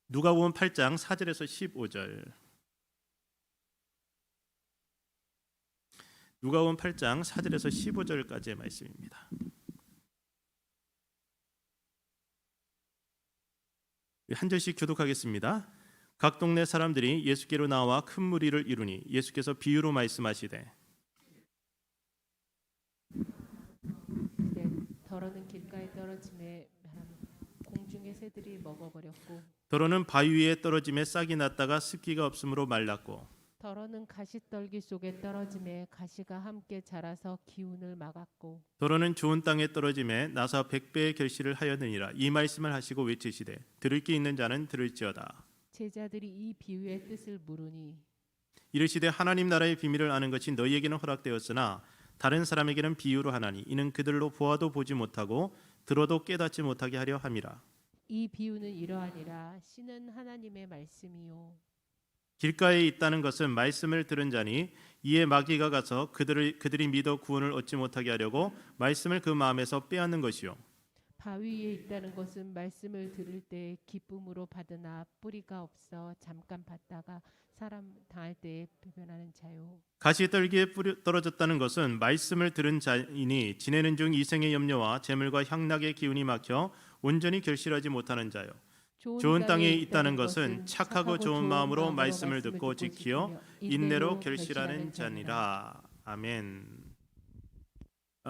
누가복음 8장 4절에서 15절. 누가복음 8장 4절에서 15절까지의 말씀입니다. 한 절씩 교독하겠습니다. 각 동네 사람들이 예수께로 나와 큰 무리를 이루니 예수께서 비유로 말씀하시되 더러는 길가에 떨어짐에 공중의 새들이 먹어버렸고 더러는 바위 위에 떨어짐에 싹이 났다가 습기가 없으므로 말랐고 더러는 가시떨기 속에 떨어짐에 가시가 함께 자라서 기운을 막았고 더러는 좋은 땅에 떨어짐에 나서 100배의 결실을 하였느니라. 이 말씀을 하시고 외치시되 들을 귀 있는 자는 들을지어다. 제자들이 이 비유의 뜻을 물으니 이르시되 하나님 나라의 비밀을 아는 것이 너희에게는 허락되었으나 다른 사람에게는 비유로 하나니 이는 그들로 보아도 보지 못하고 들어도 깨닫지 못하게 하려 함이라. 이 비유는 이러하니라. 씨는 하나님의 말씀이요 길가에 있다는 것은 말씀을 들은 자니 이에 마귀가 가서 그들이 믿어 구원을 얻지 못하게 하려고 말씀을 그 마음에서 빼앗는 것이요. 바위에 있다는 것은 말씀을 들을 때 기쁨으로 받으나 뿌리가 없어 잠깐 받다가 사람 당할 때에 변하는 자요. 가시떨기에 떨어졌다는 것은 말씀을 들은 자이니 지내는 중 이생의 염려와 재물과 향락의 기운이 막혀 온전히 결실하지 못하는 자요. 좋은 땅에 있다는 것은 착하고 좋은 마음으로 말씀을 듣고 지키어 인내로 결실하는 자니라. 아멘.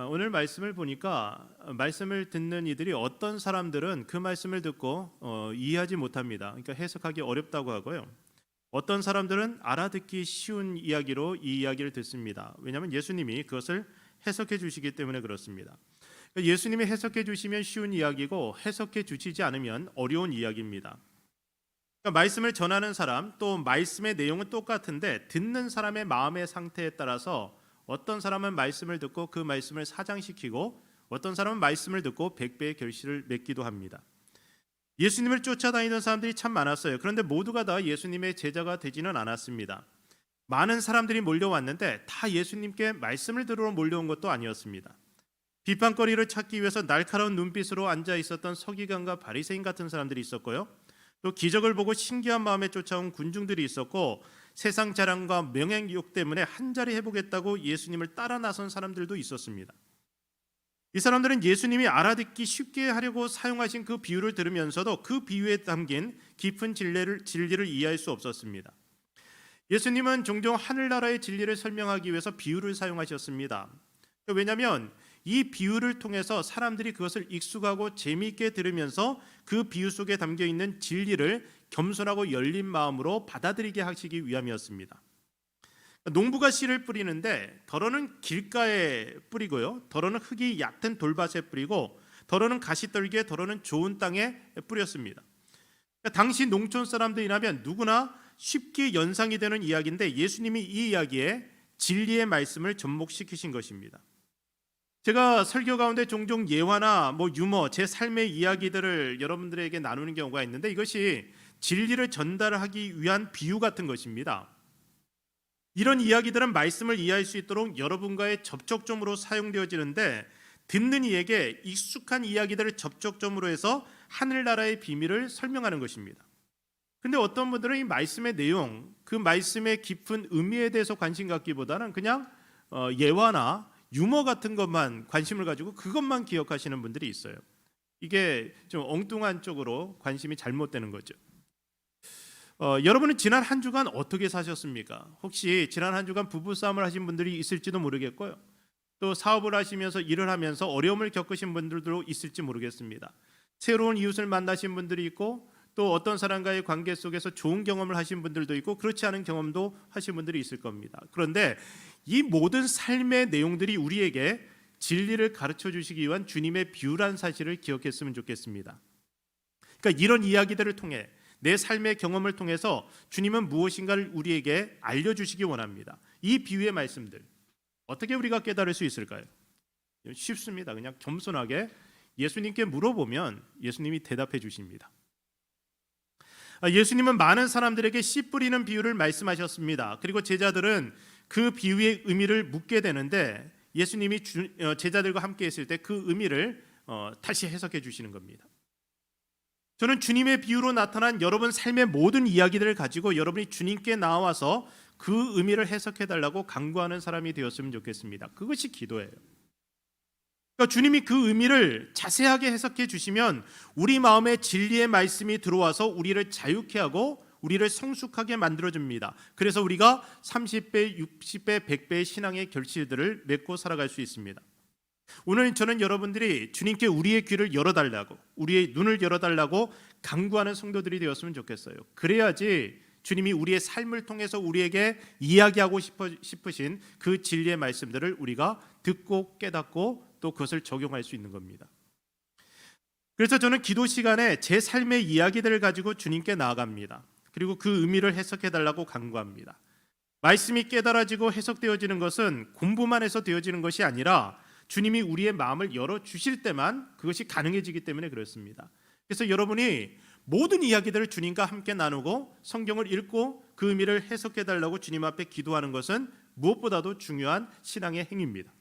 오늘 말씀을 보니까 말씀을 듣는 이들이 어떤 사람들은 그 말씀을 듣고 이해하지 못합니다. 그러니까 해석하기 어렵다고 하고요. 어떤 사람들은 알아듣기 쉬운 이야기로 이 이야기를 듣습니다. 왜냐하면 예수님이 그것을 해석해 주시기 때문에 그렇습니다. 예수님이 해석해 주시면 쉬운 이야기고 해석해 주시지 않으면 어려운 이야기입니다. 그러니까 말씀을 전하는 사람 또 말씀의 내용은 똑같은데 듣는 사람의 마음의 상태에 따라서 어떤 사람은 말씀을 듣고 그 말씀을 사장시키고 어떤 사람은 말씀을 듣고 100배의 결실을 맺기도 합니다. 예수님을 쫓아다니던 사람들이 참 많았어요. 그런데 모두가 다 예수님의 제자가 되지는 않았습니다. 많은 사람들이 몰려왔는데 다 예수님께 말씀을 들으러 몰려온 것도 아니었습니다. 비판거리를 찾기 위해서 날카로운 눈빛으로 앉아 있었던 서기관과 바리새인 같은 사람들이 있었고요. 또 기적을 보고 신기한 마음에 쫓아온 군중들이 있었고 세상 자랑과 명예욕 때문에 한 자리 해보겠다고 예수님을 따라 나선 사람들도 있었습니다. 이 사람들은 예수님이 알아듣기 쉽게 하려고 사용하신 그 비유를 들으면서도 그 비유에 담긴 깊은 진리를 이해할 수 없었습니다. 예수님은 종종 하늘나라의 진리를 설명하기 위해서 비유를 사용하셨습니다. 왜냐하면 이 비유를 통해서 사람들이 그것을 익숙하고 재미있게 들으면서 그 비유 속에 담겨있는 진리를 겸손하고 열린 마음으로 받아들이게 하시기 위함이었습니다. 농부가 씨를 뿌리는데 더러는 길가에 뿌리고요. 더러는 흙이 얕은 돌밭에 뿌리고 더러는 가시떨기에 더러는 좋은 땅에 뿌렸습니다. 당시 농촌 사람들이라면 누구나 쉽게 연상이 되는 이야기인데 예수님이 이 이야기에 진리의 말씀을 접목시키신 것입니다. 제가 설교 가운데 종종 예화나 유머, 제 삶의 이야기들을 여러분들에게 나누는 경우가 있는데 이것이 진리를 전달하기 위한 비유 같은 것입니다. 이런 이야기들은 말씀을 이해할 수 있도록 여러분과의 접촉점으로 사용되어지는데 듣는 이에게 익숙한 이야기들을 접촉점으로 해서 하늘나라의 비밀을 설명하는 것입니다. 근데 어떤 분들은 이 말씀의 내용, 그 말씀의 깊은 의미에 대해서 관심 갖기보다는 그냥 예화나 유머 같은 것만 관심을 가지고 그것만 기억하시는 분들이 있어요. 이게 좀 엉뚱한 쪽으로 관심이 잘못되는 거죠. 여러분은 지난 한 주간 어떻게 사셨습니까? 혹시 지난 한 주간 부부싸움을 하신 분들이 있을지도 모르겠고요. 또 사업을 하시면서 일을 하면서 어려움을 겪으신 분들도 있을지 모르겠습니다. 새로운 이웃을 만나신 분들이 있고 또 어떤 사람과의 관계 속에서 좋은 경험을 하신 분들도 있고 그렇지 않은 경험도 하신 분들이 있을 겁니다. 그런데 이 모든 삶의 내용들이 우리에게 진리를 가르쳐 주시기 위한 주님의 비유란 사실을 기억했으면 좋겠습니다. 그러니까 이런 이야기들을 통해 내 삶의 경험을 통해서 주님은 무엇인가를 우리에게 알려주시기 원합니다. 이 비유의 말씀들 어떻게 우리가 깨달을 수 있을까요? 쉽습니다. 그냥 겸손하게 예수님께 물어보면 예수님이 대답해 주십니다. 예수님은 많은 사람들에게 씨 뿌리는 비유를 말씀하셨습니다. 그리고 제자들은 그 비유의 의미를 묻게 되는데 예수님이 제자들과 함께 있을 때 그 의미를 다시 해석해 주시는 겁니다. 저는 주님의 비유로 나타난 여러분 삶의 모든 이야기들을 가지고 여러분이 주님께 나와서 그 의미를 해석해달라고 간구하는 사람이 되었으면 좋겠습니다. 그것이 기도예요. 그러니까 주님이 그 의미를 자세하게 해석해 주시면 우리 마음에 진리의 말씀이 들어와서 우리를 자유케 하고 우리를 성숙하게 만들어줍니다. 그래서 우리가 30배, 60배, 100배의 신앙의 결실들을 맺고 살아갈 수 있습니다. 오늘 저는 여러분들이 주님께 우리의 귀를 열어달라고, 우리의 눈을 열어달라고 간구하는 성도들이 되었으면 좋겠어요. 그래야지 주님이 우리의 삶을 통해서 우리에게 이야기하고 싶으신 그 진리의 말씀들을 우리가 듣고 깨닫고 또 그것을 적용할 수 있는 겁니다. 그래서 저는 기도 시간에 제 삶의 이야기들을 가지고 주님께 나아갑니다. 그리고 그 의미를 해석해달라고 간구합니다. 말씀이 깨달아지고 해석되어지는 것은 공부만 해서 되어지는 것이 아니라 주님이 우리의 마음을 열어주실 때만 그것이 가능해지기 때문에 그렇습니다. 그래서 여러분이 모든 이야기들을 주님과 함께 나누고 성경을 읽고 그 의미를 해석해달라고 주님 앞에 기도하는 것은 무엇보다도 중요한 신앙의 행위입니다.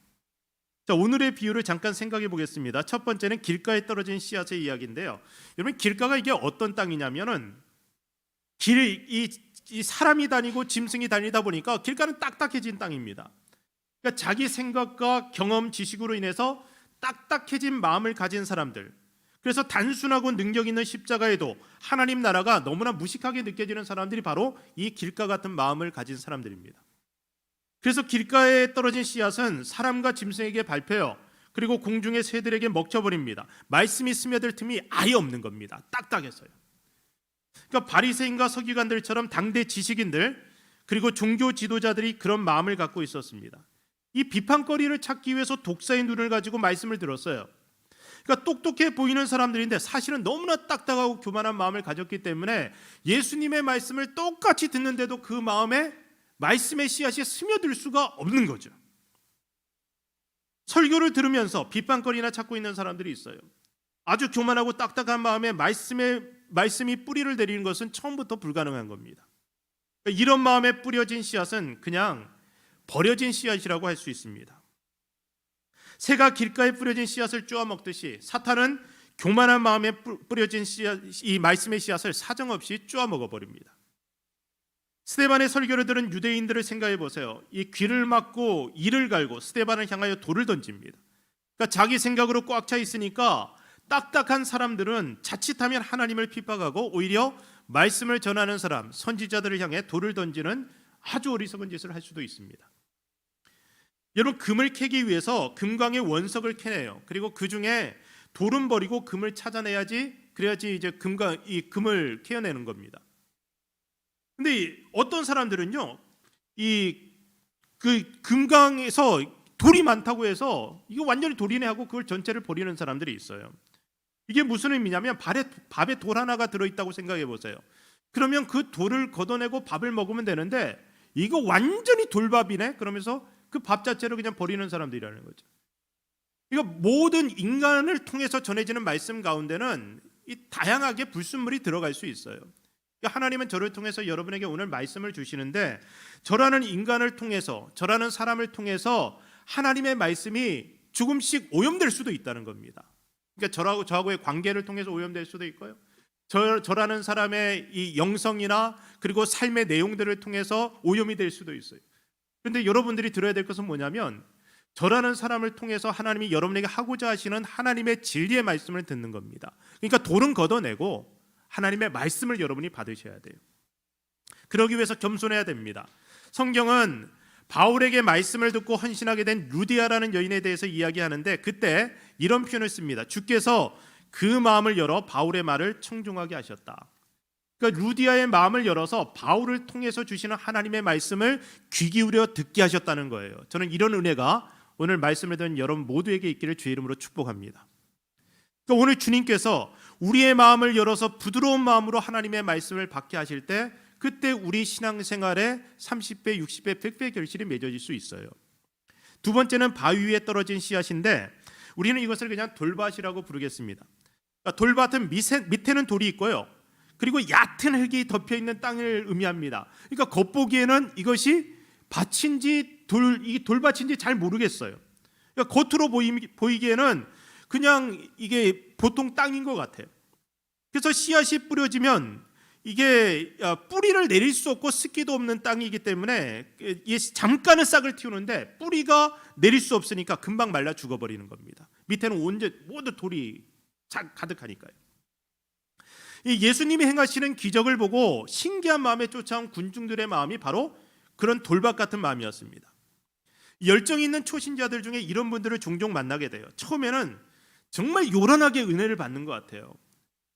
자, 오늘의 비유를 잠깐 생각해 보겠습니다. 첫 번째는 길가에 떨어진 씨앗의 이야기인데요. 여러분, 길가가 이게 어떤 땅이냐면은 이 사람이 다니고 짐승이 다니다 보니까 길가는 딱딱해진 땅입니다. 그러니까 자기 생각과 경험, 지식으로 인해서 딱딱해진 마음을 가진 사람들, 그래서 단순하고 능력 있는 십자가에도 하나님 나라가 너무나 무식하게 느껴지는 사람들이 바로 이 길가 같은 마음을 가진 사람들입니다. 그래서 길가에 떨어진 씨앗은 사람과 짐승에게 밟혀요. 그리고 공중의 새들에게 먹혀버립니다. 말씀이 스며들 틈이 아예 없는 겁니다. 딱딱해서요. 그러니까 바리새인과 서기관들처럼 당대 지식인들 그리고 종교 지도자들이 그런 마음을 갖고 있었습니다. 이 비판거리를 찾기 위해서 독사의 눈을 가지고 말씀을 들었어요. 그러니까 똑똑해 보이는 사람들인데 사실은 너무나 딱딱하고 교만한 마음을 가졌기 때문에 예수님의 말씀을 똑같이 듣는데도 그 마음에 말씀의 씨앗이 스며들 수가 없는 거죠. 설교를 들으면서 비판거리나 찾고 있는 사람들이 있어요. 아주 교만하고 딱딱한 마음에 말씀이 뿌리를 내리는 것은 처음부터 불가능한 겁니다. 그러니까 이런 마음에 뿌려진 씨앗은 그냥 버려진 씨앗이라고 할 수 있습니다. 새가 길가에 뿌려진 씨앗을 쪼아 먹듯이 사탄은 교만한 마음에 뿌려진 씨앗, 이 말씀의 씨앗을 사정없이 쪼아 먹어버립니다. 스데반의 설교를 들은 유대인들을 생각해 보세요. 이 귀를 막고 이를 갈고 스데반을 향하여 돌을 던집니다. 그러니까 자기 생각으로 꽉 차 있으니까 딱딱한 사람들은 자칫하면 하나님을 핍박하고 오히려 말씀을 전하는 사람, 선지자들을 향해 돌을 던지는 아주 어리석은 짓을 할 수도 있습니다. 여러분, 금을 캐기 위해서 금광의 원석을 캐내요. 그리고 그 중에 돌은 버리고 금을 찾아내야지, 그래야지 이제 이 금을 캐어내는 겁니다. 근데 어떤 사람들은요, 그 금강에서 돌이 많다고 해서 이거 완전히 돌이네 하고 그걸 전체를 버리는 사람들이 있어요. 이게 무슨 의미냐면 밥에 돌 하나가 들어있다고 생각해 보세요. 그러면 그 돌을 걷어내고 밥을 먹으면 되는데 이거 완전히 돌밥이네? 그러면서 그 밥 자체를 그냥 버리는 사람들이라는 거죠. 이거 모든 인간을 통해서 전해지는 말씀 가운데는 이 다양하게 불순물이 들어갈 수 있어요. 하나님은 저를 통해서 여러분에게 오늘 말씀을 주시는데 저라는 인간을 통해서, 저라는 사람을 통해서 하나님의 말씀이 조금씩 오염될 수도 있다는 겁니다. 그러니까 저하고의 관계를 통해서 오염될 수도 있고요. 저라는 사람의 이 영성이나 그리고 삶의 내용들을 통해서 오염이 될 수도 있어요. 그런데 여러분들이 들어야 될 것은 뭐냐면 저라는 사람을 통해서 하나님이 여러분에게 하고자 하시는 하나님의 진리의 말씀을 듣는 겁니다. 그러니까 돌은 걷어내고 하나님의 말씀을 여러분이 받으셔야 돼요. 그러기 위해서 겸손해야 됩니다. 성경은 바울에게 말씀을 듣고 헌신하게 된 루디아라는 여인에 대해서 이야기하는데 그때 이런 표현을 씁니다. 주께서 그 마음을 열어 바울의 말을 청종하게 하셨다. 그러니까 루디아의 마음을 열어서 바울을 통해서 주시는 하나님의 말씀을 귀 기울여 듣게 하셨다는 거예요. 저는 이런 은혜가 오늘 말씀을 듣는 여러분 모두에게 있기를 주의 이름으로 축복합니다. 그러니까 오늘 주님께서 우리의 마음을 열어서 부드러운 마음으로 하나님의 말씀을 받게 하실 때 그때 우리 신앙생활에 30배, 60배, 100배 결실이 맺어질 수 있어요. 두 번째는 바위 위에 떨어진 씨앗인데 우리는 이것을 그냥 돌밭이라고 부르겠습니다. 그러니까 돌밭은 밑에는 돌이 있고요. 그리고 얕은 흙이 덮여있는 땅을 의미합니다. 그러니까 겉보기에는 이것이 밭인지 이 돌밭인지 잘 모르겠어요. 그러니까 겉으로 보이기에는 그냥 이게 보통 땅인 것 같아요. 그래서 씨앗이 뿌려지면 이게 뿌리를 내릴 수 없고 습기도 없는 땅이기 때문에 잠깐은 싹을 틔우는데 뿌리가 내릴 수 없으니까 금방 말라 죽어버리는 겁니다. 밑에는 모두 돌이 가득하니까요. 이 예수님이 행하시는 기적을 보고 신기한 마음에 쫓아온 군중들의 마음이 바로 그런 돌밭 같은 마음이었습니다. 열정이 있는 초신자들 중에 이런 분들을 종종 만나게 돼요. 처음에는 정말 요란하게 은혜를 받는 것 같아요.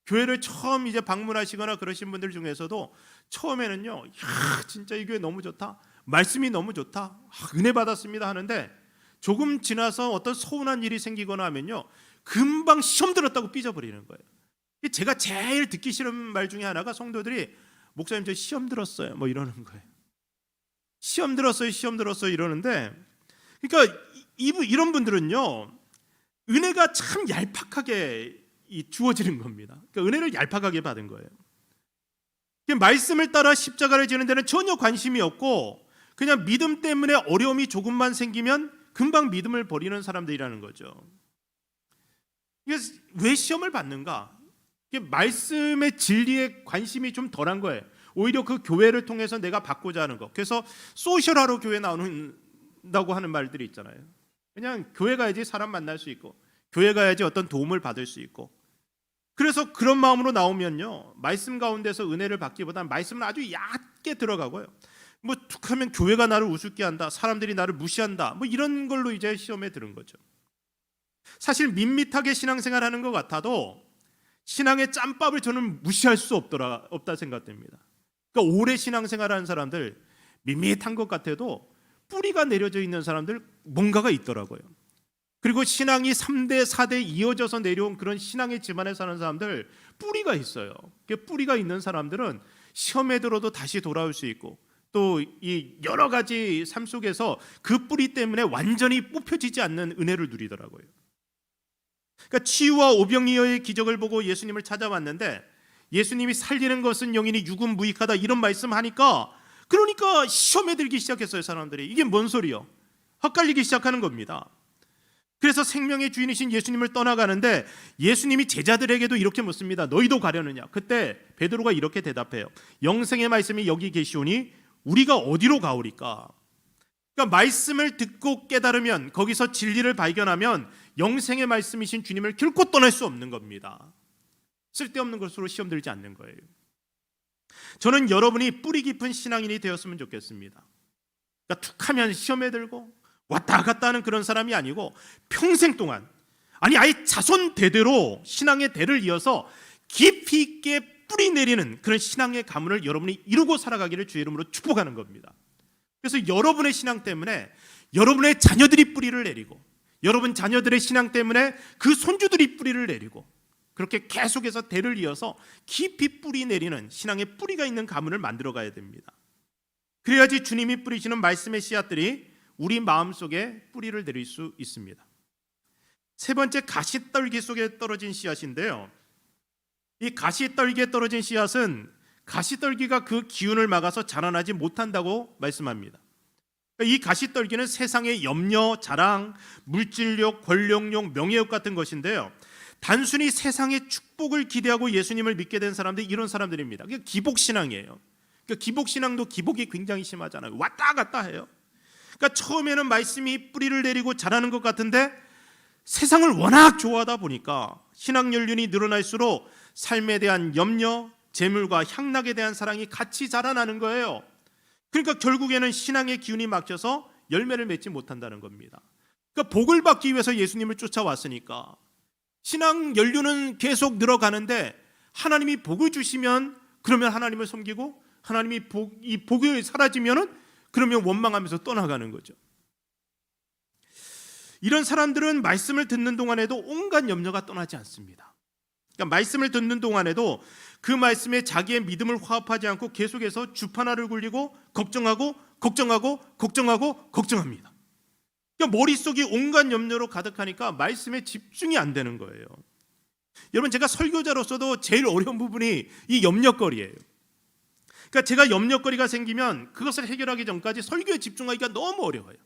교회를 처음 이제 방문하시거나 그러신 분들 중에서도 처음에는요, 야, 진짜 이 교회 너무 좋다, 말씀이 너무 좋다, 은혜 받았습니다 하는데 조금 지나서 어떤 서운한 일이 생기거나 하면요, 금방 시험 들었다고 삐져버리는 거예요. 제가 제일 듣기 싫은 말 중에 하나가 성도들이 목사님 저 시험 들었어요 뭐 이러는 거예요. 시험 들었어요 이러는데, 그러니까 이런 분들은요, 은혜가 참 얄팍하게 주어지는 겁니다. 그러니까 은혜를 얄팍하게 받은 거예요. 말씀을 따라 십자가를 지는 데는 전혀 관심이 없고 그냥 믿음 때문에 어려움이 조금만 생기면 금방 믿음을 버리는 사람들이라는 거죠. 이게 왜 시험을 받는가? 이게 말씀의 진리에 관심이 좀 덜한 거예요. 오히려 그 교회를 통해서 내가 받고자 하는 거. 그래서 소셜하러 교회 나온다고 하는 말들이 있잖아요. 그냥 교회 가야지 사람 만날 수 있고, 교회 가야지 어떤 도움을 받을 수 있고, 그래서 그런 마음으로 나오면요, 말씀 가운데서 은혜를 받기보다는 말씀은 아주 얕게 들어가고요, 뭐 툭하면 교회가 나를 우습게 한다, 사람들이 나를 무시한다, 뭐 이런 걸로 이제 시험에 들은 거죠. 사실 밋밋하게 신앙생활하는 것 같아도 신앙의 짬밥을 저는 무시할 수 없다 생각됩니다. 그러니까 오래 신앙생활하는 사람들, 밋밋한 것 같아도 뿌리가 내려져 있는 사람들 뭔가가 있더라고요. 그리고 신앙이 3대 4대 이어져서 내려온 그런 신앙의 집안에 사는 사람들 뿌리가 있어요. 뿌리가 있는 사람들은 시험에 들어도 다시 돌아올 수 있고, 또 이 여러 가지 삶 속에서 그 뿌리 때문에 완전히 뽑혀지지 않는 은혜를 누리더라고요. 그러니까 치유와 오병이어의 기적을 보고 예수님을 찾아왔는데, 예수님이 살리는 것은 영이니 육은 무익하다 이런 말씀하니까, 그러니까 시험에 들기 시작했어요. 사람들이 이게 뭔 소리요? 헛갈리기 시작하는 겁니다. 그래서 생명의 주인이신 예수님을 떠나가는데 예수님이 제자들에게도 이렇게 묻습니다. 너희도 가려느냐? 그때 베드로가 이렇게 대답해요. 영생의 말씀이 여기 계시오니 우리가 어디로 가오리까? 그러니까 말씀을 듣고 깨달으면, 거기서 진리를 발견하면 영생의 말씀이신 주님을 결코 떠날 수 없는 겁니다. 쓸데없는 것으로 시험 들지 않는 거예요. 저는 여러분이 뿌리 깊은 신앙인이 되었으면 좋겠습니다. 그러니까 툭하면 시험에 들고 왔다 갔다 하는 그런 사람이 아니고, 평생 동안, 아니 아예 자손 대대로 신앙의 대를 이어서 깊이 있게 뿌리 내리는 그런 신앙의 가문을 여러분이 이루고 살아가기를 주의 이름으로 축복하는 겁니다. 그래서 여러분의 신앙 때문에 여러분의 자녀들이 뿌리를 내리고, 여러분 자녀들의 신앙 때문에 그 손주들이 뿌리를 내리고, 그렇게 계속해서 대를 이어서 깊이 뿌리 내리는 신앙의 뿌리가 있는 가문을 만들어 가야 됩니다. 그래야지 주님이 뿌리시는 말씀의 씨앗들이 우리 마음속에 뿌리를 내릴 수 있습니다. 세 번째, 가시떨기 속에 떨어진 씨앗인데요, 이 가시떨기에 떨어진 씨앗은 가시떨기가 그 기운을 막아서 자라나지 못한다고 말씀합니다. 이 가시떨기는 세상의 염려, 자랑, 물질욕, 권력욕, 명예욕 같은 것인데요, 단순히 세상의 축복을 기대하고 예수님을 믿게 된 사람들이 이런 사람들입니다. 그게 기복신앙이에요. 그러니까 기복신앙도 기복이 굉장히 심하잖아요. 왔다 갔다 해요. 그러니까 처음에는 말씀이 뿌리를 내리고 자라는 것 같은데, 세상을 워낙 좋아하다 보니까 신앙 연륜이 늘어날수록 삶에 대한 염려, 재물과 향락에 대한 사랑이 같이 자라나는 거예요. 그러니까 결국에는 신앙의 기운이 막혀서 열매를 맺지 못한다는 겁니다. 그러니까 복을 받기 위해서 예수님을 쫓아왔으니까 신앙 연륜은 계속 늘어가는데, 하나님이 복을 주시면 그러면 하나님을 섬기고, 하나님이 이 복이 사라지면은 그러면 원망하면서 떠나가는 거죠. 이런 사람들은 말씀을 듣는 동안에도 온갖 염려가 떠나지 않습니다. 그러니까 말씀을 듣는 동안에도 그 말씀에 자기의 믿음을 화합하지 않고 계속해서 주파나를 굴리고 걱정하고 걱정합니다. 그러니까 머릿속이 온갖 염려로 가득하니까 말씀에 집중이 안 되는 거예요. 여러분, 제가 설교자로서도 제일 어려운 부분이 이 염려거리예요. 그러니까 제가 염려거리가 생기면 그것을 해결하기 전까지 설교에 집중하기가 너무 어려워요.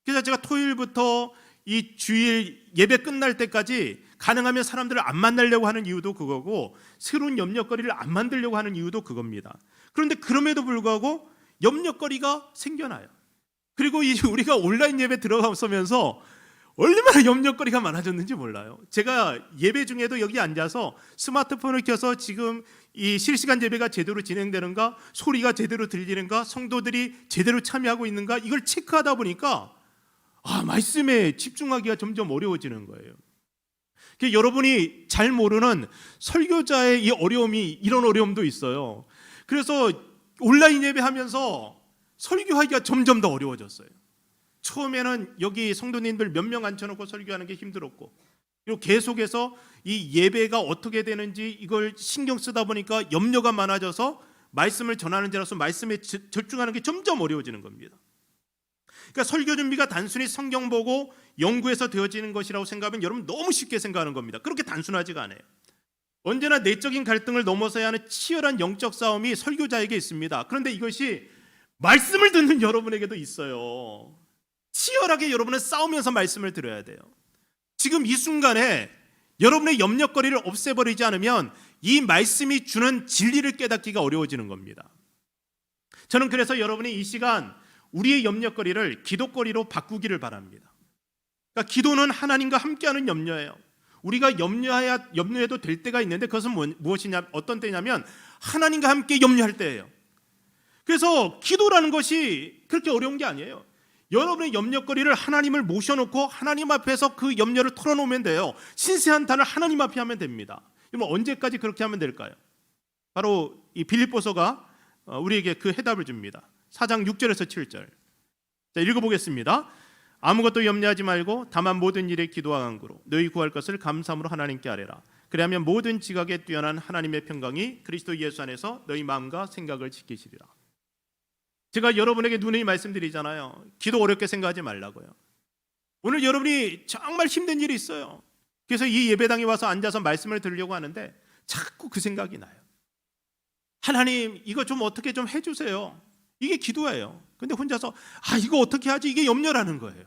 그래서 제가 토요일부터 이 주일 예배 끝날 때까지 가능하면 사람들을 안 만나려고 하는 이유도 그거고, 새로운 염려거리를 안 만들려고 하는 이유도 그겁니다. 그런데 그럼에도 불구하고 염려거리가 생겨나요. 그리고 우리가 온라인 예배 들어가면서 얼마나 염려거리가 많아졌는지 몰라요. 제가 예배 중에도 여기 앉아서 스마트폰을 켜서 지금 이 실시간 예배가 제대로 진행되는가, 소리가 제대로 들리는가, 성도들이 제대로 참여하고 있는가, 이걸 체크하다 보니까 말씀에 집중하기가 점점 어려워지는 거예요. 여러분이 잘 모르는 설교자의 이 어려움이, 이런 어려움도 있어요. 그래서 온라인 예배하면서 설교하기가 점점 더 어려워졌어요. 처음에는 여기 성도님들 몇 명 앉혀놓고 설교하는 게 힘들었고, 그리고 계속해서 이 예배가 어떻게 되는지 이걸 신경 쓰다 보니까 염려가 많아져서 말씀을 전하는 자로서 말씀에 집중하는 게 점점 어려워지는 겁니다. 그러니까 설교 준비가 단순히 성경 보고 연구해서 되어지는 것이라고 생각하면 여러분 너무 쉽게 생각하는 겁니다. 그렇게 단순하지가 않아요. 언제나 내적인 갈등을 넘어서야 하는 치열한 영적 싸움이 설교자에게 있습니다. 그런데 이것이 말씀을 듣는 여러분에게도 있어요. 치열하게 여러분은 싸우면서 말씀을 들어야 돼요. 지금 이 순간에 여러분의 염려거리를 없애버리지 않으면 이 말씀이 주는 진리를 깨닫기가 어려워지는 겁니다. 저는 그래서 여러분이 이 시간 우리의 염려거리를 기도거리로 바꾸기를 바랍니다. 그러니까 기도는 하나님과 함께하는 염려예요. 우리가 염려해도 될 때가 있는데, 그것은 무엇이냐, 어떤 때냐면 하나님과 함께 염려할 때예요. 그래서 기도라는 것이 그렇게 어려운 게 아니에요. 여러분의 염려거리를 하나님을 모셔놓고 하나님 앞에서 그 염려를 털어놓으면 돼요. 신세한탄을 하나님 앞에 하면 됩니다. 그럼 언제까지 그렇게 하면 될까요? 바로 이 빌립보서가 우리에게 그 해답을 줍니다. 4장 6절에서 7절. 자, 읽어보겠습니다. 아무것도 염려하지 말고 다만 모든 일에 기도와 간구로 너희 구할 것을 감사함으로 하나님께 아뢰라. 그리하면 모든 지각에 뛰어난 하나님의 평강이 그리스도 예수 안에서 너희 마음과 생각을 지키시리라. 제가 여러분에게 누누이 말씀드리잖아요. 기도 어렵게 생각하지 말라고요. 오늘 여러분이 정말 힘든 일이 있어요. 그래서 이 예배당에 와서 앉아서 말씀을 들으려고 하는데 자꾸 그 생각이 나요. 하나님, 이거 좀 어떻게 좀 해주세요. 이게 기도예요. 근데 혼자서 이거 어떻게 하지? 이게 염려라는 거예요.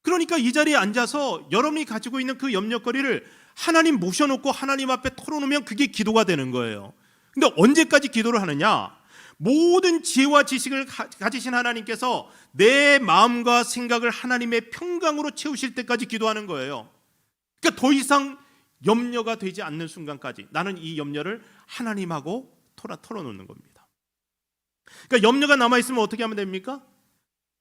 그러니까 이 자리에 앉아서 여러분이 가지고 있는 그 염려거리를 하나님 모셔놓고 하나님 앞에 털어놓으면 그게 기도가 되는 거예요. 근데 언제까지 기도를 하느냐? 모든 지혜와 지식을 가지신 하나님께서 내 마음과 생각을 하나님의 평강으로 채우실 때까지 기도하는 거예요. 그러니까 더 이상 염려가 되지 않는 순간까지 나는 이 염려를 하나님하고 털어놓는 겁니다. 그러니까 염려가 남아있으면 어떻게 하면 됩니까?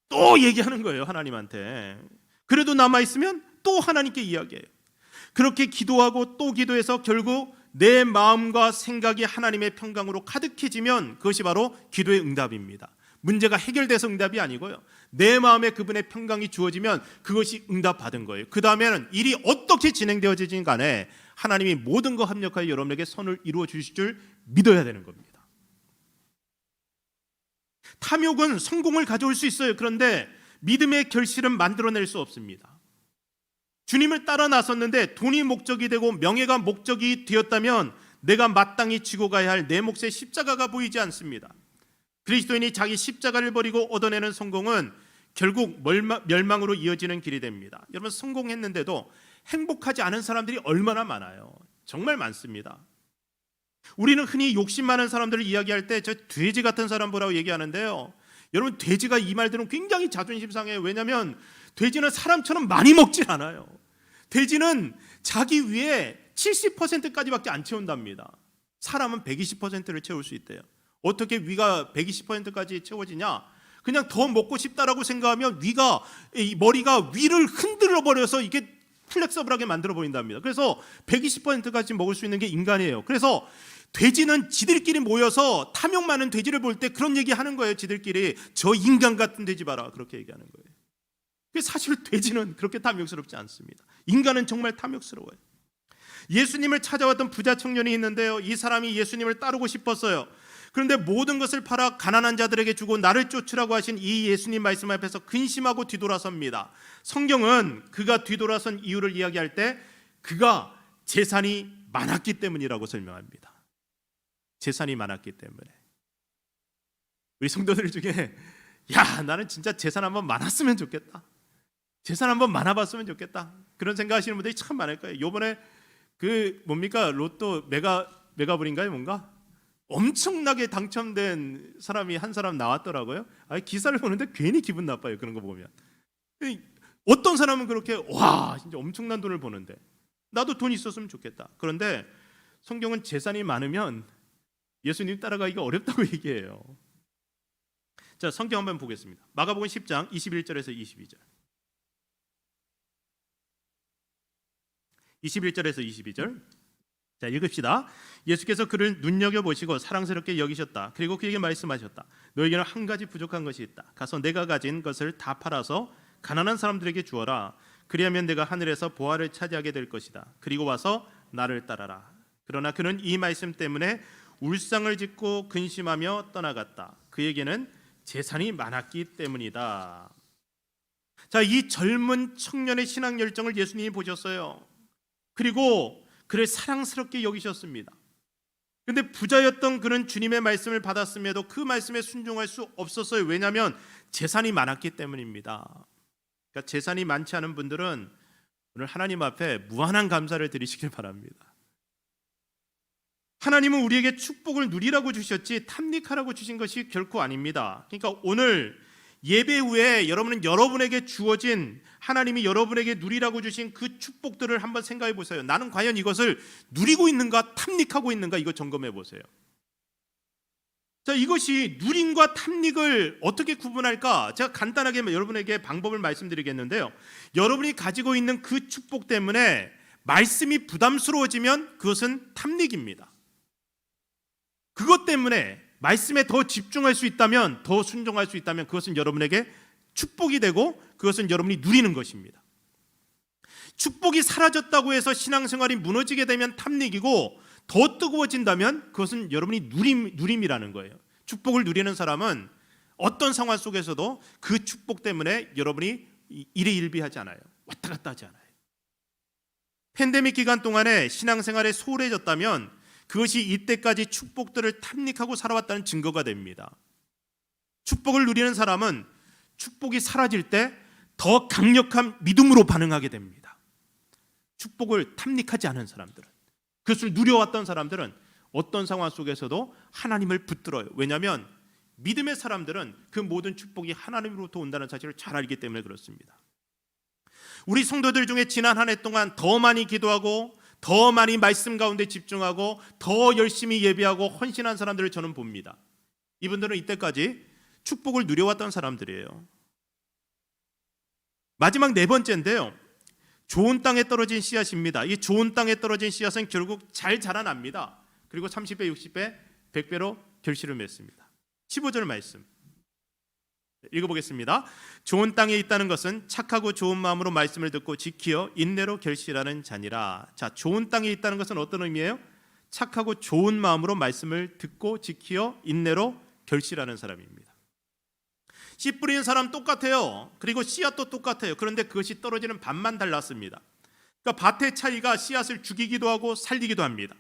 또 얘기하는 거예요, 하나님한테. 그래도 남아있으면 또 하나님께 이야기해요. 그렇게 기도하고 또 기도해서 결국 내 마음과 생각이 하나님의 평강으로 가득해지면 그것이 바로 기도의 응답입니다. 문제가 해결돼서 응답이 아니고요, 내 마음에 그분의 평강이 주어지면 그것이 응답받은 거예요. 그 다음에는 일이 어떻게 진행되어지든 간에 하나님이 모든 거 합력하여 여러분에게 선을 이루어 주실 줄 믿어야 되는 겁니다. 탐욕은 성공을 가져올 수 있어요. 그런데 믿음의 결실은 만들어낼 수 없습니다. 주님을 따라 나섰는데 돈이 목적이 되고 명예가 목적이 되었다면 내가 마땅히 지고 가야 할 내 몫의 십자가가 보이지 않습니다. 그리스도인이 자기 십자가를 버리고 얻어내는 성공은 결국 멸망으로 이어지는 길이 됩니다. 여러분, 성공했는데도 행복하지 않은 사람들이 얼마나 많아요. 정말 많습니다. 우리는 흔히 욕심 많은 사람들을 이야기할 때 저 돼지 같은 사람 보라고 얘기하는데요, 여러분, 돼지가 이 말들은 굉장히 자존심 상해요. 왜냐하면 돼지는 사람처럼 많이 먹질 않아요. 돼지는 자기 위에 70%까지밖에 안 채운답니다. 사람은 120%를 채울 수 있대요. 어떻게 위가 120%까지 채워지냐? 그냥 더 먹고 싶다라고 생각하면 머리가 위를 흔들어 버려서 이게 플렉서블하게 만들어 버린답니다. 그래서 120%까지 먹을 수 있는 게 인간이에요. 그래서 돼지는 지들끼리 모여서 탐욕 많은 돼지를 볼 때 그런 얘기 하는 거예요. 지들끼리 저 인간 같은 돼지 봐라, 그렇게 얘기하는 거예요. 사실 돼지는 그렇게 탐욕스럽지 않습니다. 인간은 정말 탐욕스러워요. 예수님을 찾아왔던 부자 청년이 있는데요, 이 사람이 예수님을 따르고 싶었어요. 그런데 모든 것을 팔아 가난한 자들에게 주고 나를 쫓으라고 하신 이 예수님 말씀 앞에서 근심하고 뒤돌아섭니다. 성경은 그가 뒤돌아선 이유를 이야기할 때 그가 재산이 많았기 때문이라고 설명합니다. 재산이 많았기 때문에. 우리 성도들 중에 나는 진짜 재산 한번 많았으면 좋겠다, 재산 한번 많아봤으면 좋겠다. 그런 생각하시는 분들이 참 많을 거예요. 요번에 그 뭡니까 로또 메가불인가요 뭔가 엄청나게 당첨된 사람이 한 사람 나왔더라고요. 기사를 보는데 괜히 기분 나빠요. 그런 거 보면 어떤 사람은 그렇게 와 진짜 엄청난 돈을 버는데 나도 돈 있었으면 좋겠다. 그런데 성경은 재산이 많으면 예수님 따라가기가 어렵다고 얘기해요. 자, 성경 한번 보겠습니다. 마가복음 10장 21절에서 22절. 21절에서 22절. 자, 읽읍시다. 예수께서 그를 눈여겨보시고 사랑스럽게 여기셨다. 그리고 그에게 말씀하셨다. 너에게는 한 가지 부족한 것이 있다. 가서 내가 가진 것을 다 팔아서 가난한 사람들에게 주어라. 그리하면 내가 하늘에서 보화를 차지하게 될 것이다. 그리고 와서 나를 따라라. 그러나 그는 이 말씀 때문에 울상을 짓고 근심하며 떠나갔다. 그에게는 재산이 많았기 때문이다. 자, 이 젊은 청년의 신앙 열정을 예수님이 보셨어요. 그리고 그를 사랑스럽게 여기셨습니다. 그런데 부자였던 그는 주님의 말씀을 받았음에도 그 말씀에 순종할 수 없었어요. 왜냐하면 재산이 많았기 때문입니다. 그러니까 재산이 많지 않은 분들은 오늘 하나님 앞에 무한한 감사를 드리시길 바랍니다. 하나님은 우리에게 축복을 누리라고 주셨지 탐닉하라고 주신 것이 결코 아닙니다. 그러니까 오늘 예배 후에 여러분은 여러분에게 주어진 하나님이 여러분에게 누리라고 주신 그 축복들을 한번 생각해 보세요. 나는 과연 이것을 누리고 있는가 탐닉하고 있는가 이거 점검해 보세요. 자, 이것이 누림과 탐닉을 어떻게 구분할까? 제가 간단하게 여러분에게 방법을 말씀드리겠는데요. 여러분이 가지고 있는 그 축복 때문에 말씀이 부담스러워지면 그것은 탐닉입니다. 그것 때문에 말씀에 더 집중할 수 있다면, 더 순종할 수 있다면 그것은 여러분에게 축복이 되고 그것은 여러분이 누리는 것입니다. 축복이 사라졌다고 해서 신앙생활이 무너지게 되면 탐닉이고 더 뜨거워진다면 그것은 여러분이 누림이라는 거예요. 축복을 누리는 사람은 어떤 상황 속에서도 그 축복 때문에 여러분이 일희일비하지 않아요. 왔다 갔다 하지 않아요. 팬데믹 기간 동안에 신앙생활에 소홀해졌다면 그것이 이때까지 축복들을 탐닉하고 살아왔다는 증거가 됩니다. 축복을 누리는 사람은 축복이 사라질 때 더 강력한 믿음으로 반응하게 됩니다. 축복을 탐닉하지 않은 사람들은, 그것을 누려왔던 사람들은 어떤 상황 속에서도 하나님을 붙들어요. 왜냐하면 믿음의 사람들은 그 모든 축복이 하나님으로부터 온다는 사실을 잘 알기 때문에 그렇습니다. 우리 성도들 중에 지난 한 해 동안 더 많이 기도하고 더 많이 말씀 가운데 집중하고 더 열심히 예배하고 헌신한 사람들을 저는 봅니다. 이분들은 이때까지 축복을 누려왔던 사람들이에요. 마지막 네 번째인데요. 좋은 땅에 떨어진 씨앗입니다. 이 좋은 땅에 떨어진 씨앗은 결국 잘 자라납니다. 그리고 30배, 60배, 100배로 결실을 맺습니다. 15절 말씀 읽어보겠습니다. 좋은 땅에 있다는 것은 착하고 좋은 마음으로 말씀을 듣고 지키어 인내로 결실하는 자니라. 자, 좋은 땅에 있다는 것은 어떤 의미예요? 착하고 좋은 마음으로 말씀을 듣고 지키어 인내로 결실하는 사람입니다. 씨 뿌리는 사람 똑같아요. 그리고 씨앗도 똑같아요. 그런데 그것이 떨어지는 밭만 달랐습니다. 그러니까 밭의 차이가 씨앗을 죽이기도 하고 살리기도 합니다.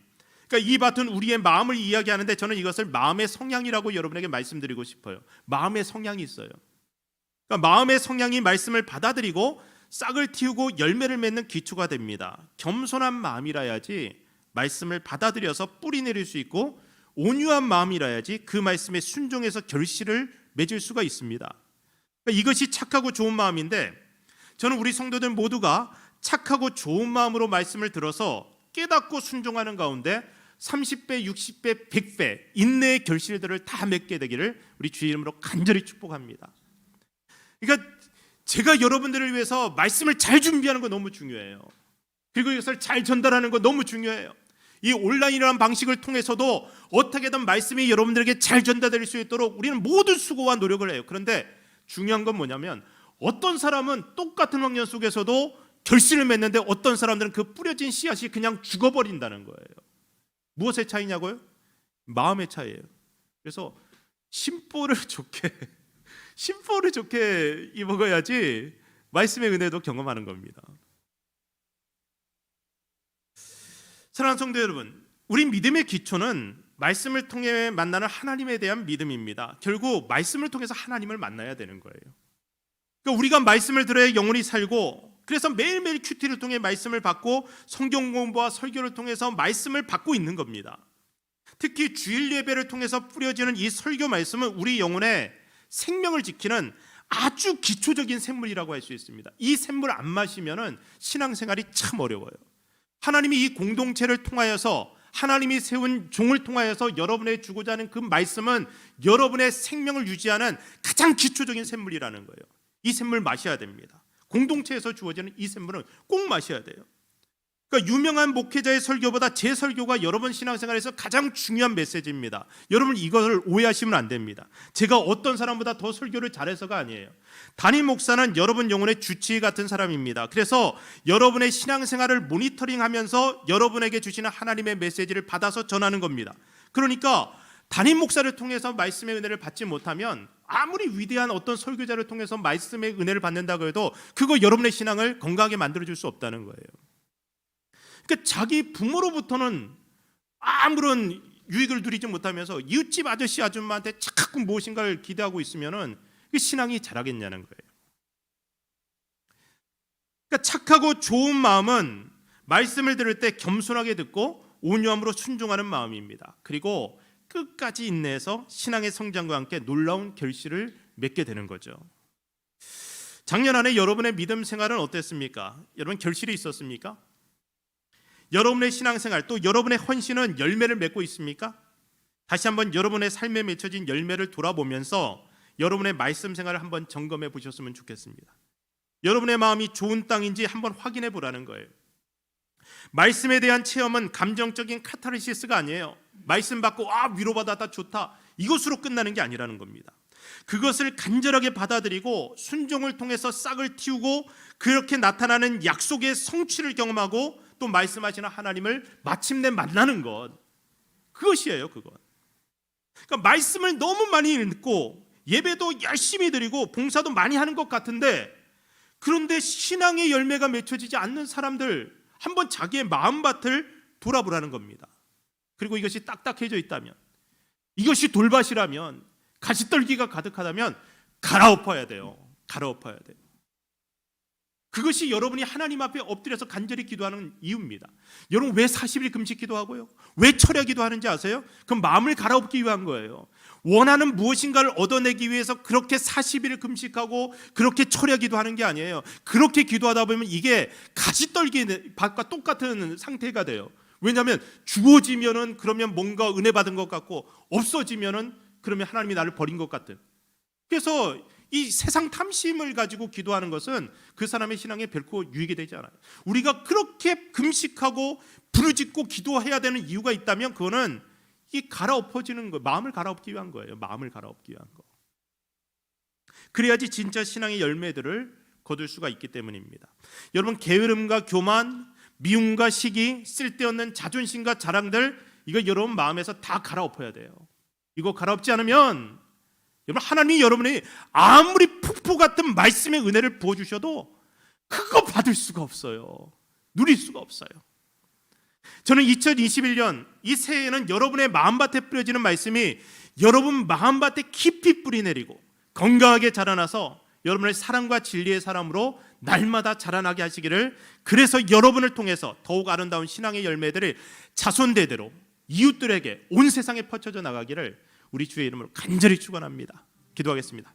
그러니까 이 밭은 우리의 마음을 이야기하는데 저는 이것을 마음의 성향이라고 여러분에게 말씀드리고 싶어요. 마음의 성향이 있어요. 그러니까 마음의 성향이 말씀을 받아들이고 싹을 틔우고 열매를 맺는 기초가 됩니다. 겸손한 마음이라야지 말씀을 받아들여서 뿌리 내릴 수 있고 온유한 마음이라야지 그 말씀에 순종해서 결실을 맺을 수가 있습니다. 그러니까 이것이 착하고 좋은 마음인데 저는 우리 성도들 모두가 착하고 좋은 마음으로 말씀을 들어서 깨닫고 순종하는 가운데 30배, 60배, 100배 인내의 결실들을 다 맺게 되기를 우리 주의 이름으로 간절히 축복합니다. 그러니까 제가 여러분들을 위해서 말씀을 잘 준비하는 거 너무 중요해요. 그리고 이것을 잘 전달하는 거 너무 중요해요. 이 온라인이라는 방식을 통해서도 어떻게든 말씀이 여러분들에게 잘 전달될 수 있도록 우리는 모든 수고와 노력을 해요. 그런데 중요한 건 뭐냐면 어떤 사람은 똑같은 환경 속에서도 결실을 맺는데 어떤 사람들은 그 뿌려진 씨앗이 그냥 죽어버린다는 거예요. 무엇의 차이냐고요? 마음의 차이예요. 그래서 심보를 좋게 입어야지 말씀의 은혜도 경험하는 겁니다. 사랑하는 성도 여러분, 우리 믿음의 기초는 말씀을 통해 만나는 하나님에 대한 믿음입니다. 결국 말씀을 통해서 하나님을 만나야 되는 거예요. 그러니까 우리가 말씀을 들어야 영혼이 살고, 그래서 매일매일 큐티를 통해 말씀을 받고 성경 공부와 설교를 통해서 말씀을 받고 있는 겁니다. 특히 주일 예배를 통해서 뿌려지는 이 설교 말씀은 우리 영혼의 생명을 지키는 아주 기초적인 샘물이라고 할 수 있습니다. 이 샘물 안 마시면은 신앙생활이 참 어려워요. 하나님이 이 공동체를 통하여서, 하나님이 세운 종을 통하여서 여러분의 주고자 하는 그 말씀은 여러분의 생명을 유지하는 가장 기초적인 샘물이라는 거예요. 이 샘물 마셔야 됩니다. 공동체에서 주어지는 이 샘물은 꼭 마셔야 돼요. 그러니까 유명한 목회자의 설교보다 제 설교가 여러분 신앙생활에서 가장 중요한 메시지입니다. 여러분 이것을 오해하시면 안 됩니다. 제가 어떤 사람보다 더 설교를 잘해서가 아니에요. 담임 목사는 여러분 영혼의 주치의 같은 사람입니다. 그래서 여러분의 신앙생활을 모니터링하면서 여러분에게 주시는 하나님의 메시지를 받아서 전하는 겁니다. 그러니까 담임 목사를 통해서 말씀의 은혜를 받지 못하면 아무리 위대한 어떤 설교자를 통해서 말씀의 은혜를 받는다고 해도 그거 여러분의 신앙을 건강하게 만들어줄 수 없다는 거예요. 그러니까 자기 부모로부터는 아무런 유익을 누리지 못하면서 이웃집 아저씨 아줌마한테 자꾸 무엇인가를 기대하고 있으면은 그 신앙이 자라겠냐는 거예요. 그러니까 착하고 좋은 마음은 말씀을 들을 때 겸손하게 듣고 온유함으로 순종하는 마음입니다. 그리고 끝까지 인내해서 신앙의 성장과 함께 놀라운 결실을 맺게 되는 거죠. 작년 한 해 여러분의 믿음 생활은 어땠습니까? 여러분 결실이 있었습니까? 여러분의 신앙생활 또 여러분의 헌신은 열매를 맺고 있습니까? 다시 한번 여러분의 삶에 맺혀진 열매를 돌아보면서 여러분의 말씀 생활을 한번 점검해 보셨으면 좋겠습니다. 여러분의 마음이 좋은 땅인지 한번 확인해 보라는 거예요. 말씀에 대한 체험은 감정적인 카타르시스가 아니에요. 말씀 받고 위로받았다 좋다 이것으로 끝나는 게 아니라는 겁니다. 그것을 간절하게 받아들이고 순종을 통해서 싹을 틔우고 그렇게 나타나는 약속의 성취를 경험하고 또 말씀하시는 하나님을 마침내 만나는 것, 그것이에요. 그것. 그러니까 말씀을 너무 많이 읽고 예배도 열심히 드리고 봉사도 많이 하는 것 같은데, 그런데 신앙의 열매가 맺혀지지 않는 사람들 한번 자기의 마음밭을 돌아보라는 겁니다. 그리고 이것이 딱딱해져 있다면, 이것이 돌밭이라면, 가시떨기가 가득하다면 갈아엎어야 돼요. 갈아엎어야 돼요. 그것이 여러분이 하나님 앞에 엎드려서 간절히 기도하는 이유입니다. 여러분 왜 40일 금식 기도하고요? 왜 철야 기도하는지 아세요? 그 마음을 갈아엎기 위한 거예요. 원하는 무엇인가를 얻어내기 위해서 그렇게 40일을 금식하고 그렇게 철야 기도하는 게 아니에요. 그렇게 기도하다 보면 이게 가시떨기 밭과 똑같은 상태가 돼요. 왜냐하면 주어지면은 그러면 뭔가 은혜 받은 것 같고, 없어지면은 그러면 하나님이 나를 버린 것 같은. 그래서 이 세상 탐심을 가지고 기도하는 것은 그 사람의 신앙에 결코 유익이 되지 않아요. 우리가 그렇게 금식하고 부르짖고 기도해야 되는 이유가 있다면 그거는 이 갈아엎어지는 거, 마음을 갈아엎기 위한 거예요. 마음을 갈아엎기 위한 거. 그래야지 진짜 신앙의 열매들을 거둘 수가 있기 때문입니다. 여러분 게으름과 교만, 미움과 시기, 쓸데없는 자존심과 자랑들, 이거 여러분 마음에서 다 갈아엎어야 돼요. 이거 갈아엎지 않으면 여러분 하나님이 여러분이 아무리 폭포 같은 말씀의 은혜를 부어주셔도 그거 받을 수가 없어요. 누릴 수가 없어요. 저는 2021년 이 새해에는 여러분의 마음밭에 뿌려지는 말씀이 여러분 마음밭에 깊이 뿌리 내리고 건강하게 자라나서 여러분의 사랑과 진리의 사람으로 날마다 자라나게 하시기를, 그래서 여러분을 통해서 더욱 아름다운 신앙의 열매들을 자손대대로 이웃들에게 온 세상에 퍼쳐져 나가기를 우리 주의 이름으로 간절히 축원합니다. 기도하겠습니다.